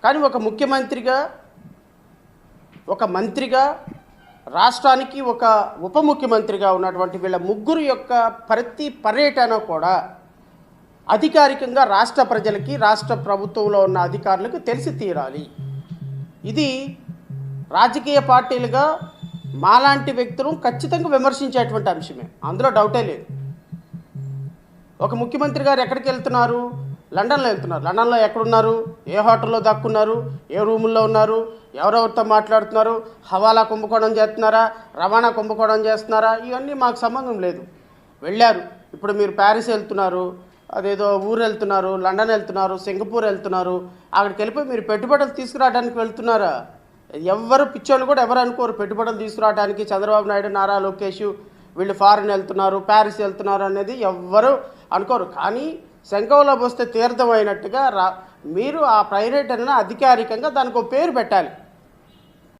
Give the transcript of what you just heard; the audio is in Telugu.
కానీ ఒక ముఖ్యమంత్రిగా, ఒక మంత్రిగా, రాష్ట్రానికి ఒక ఉప ముఖ్యమంత్రిగా ఉన్నటువంటి వీళ్ళ ముగ్గురు యొక్క ప్రతి పర్యటన కూడా అధికారికంగా రాష్ట్ర ప్రజలకి, రాష్ట్ర ప్రభుత్వంలో ఉన్న అధికారులకు తెలిసి తీరాలి. ఇది రాజకీయ పార్టీలుగా మాలాంటి వ్యక్తులు ఖచ్చితంగా విమర్శించేటువంటి అంశమే, అందులో డౌటే లేదు. ఒక ముఖ్యమంత్రి గారు ఎక్కడికి వెళ్తున్నారు? లండన్లో వెళ్తున్నారు. లండన్లో ఎక్కడున్నారు? ఏ హోటల్లో దాక్కున్నారు? ఏ రూముల్లో ఉన్నారు? ఎవరెవరితో మాట్లాడుతున్నారు? హవాలా కుంభకోణం చేస్తున్నారా? రవాణా కుంభకోణం చేస్తున్నారా? ఇవన్నీ మాకు సంబంధం లేదు. వెళ్ళారు. ఇప్పుడు మీరు ప్యారిస్ వెళ్తున్నారు, అదేదో ఊరు వెళ్తున్నారు, లండన్ వెళ్తున్నారు, సింగపూర్ వెళ్తున్నారు. అక్కడికి వెళ్ళిపోయి మీరు పెట్టుబడులు తీసుకురావడానికి వెళ్తున్నారా? ఎవరు పిచ్చోళ్ళు కూడా ఎవరు అనుకోరు పెట్టుబడులు తీసుకురావడానికి చంద్రబాబు నాయుడు, నారా లోకేష్ వీళ్ళు ఫారెన్ వెళ్తున్నారు, ప్యారిస్ వెళ్తున్నారు అనేది ఎవ్వరు అనుకోరు. కానీ శంఖంలో పోస్తే తీర్థం అయినట్టుగా మీరు ఆ పర్యటనను అధికారికంగా దానికి ఒక పేరు పెట్టాలి.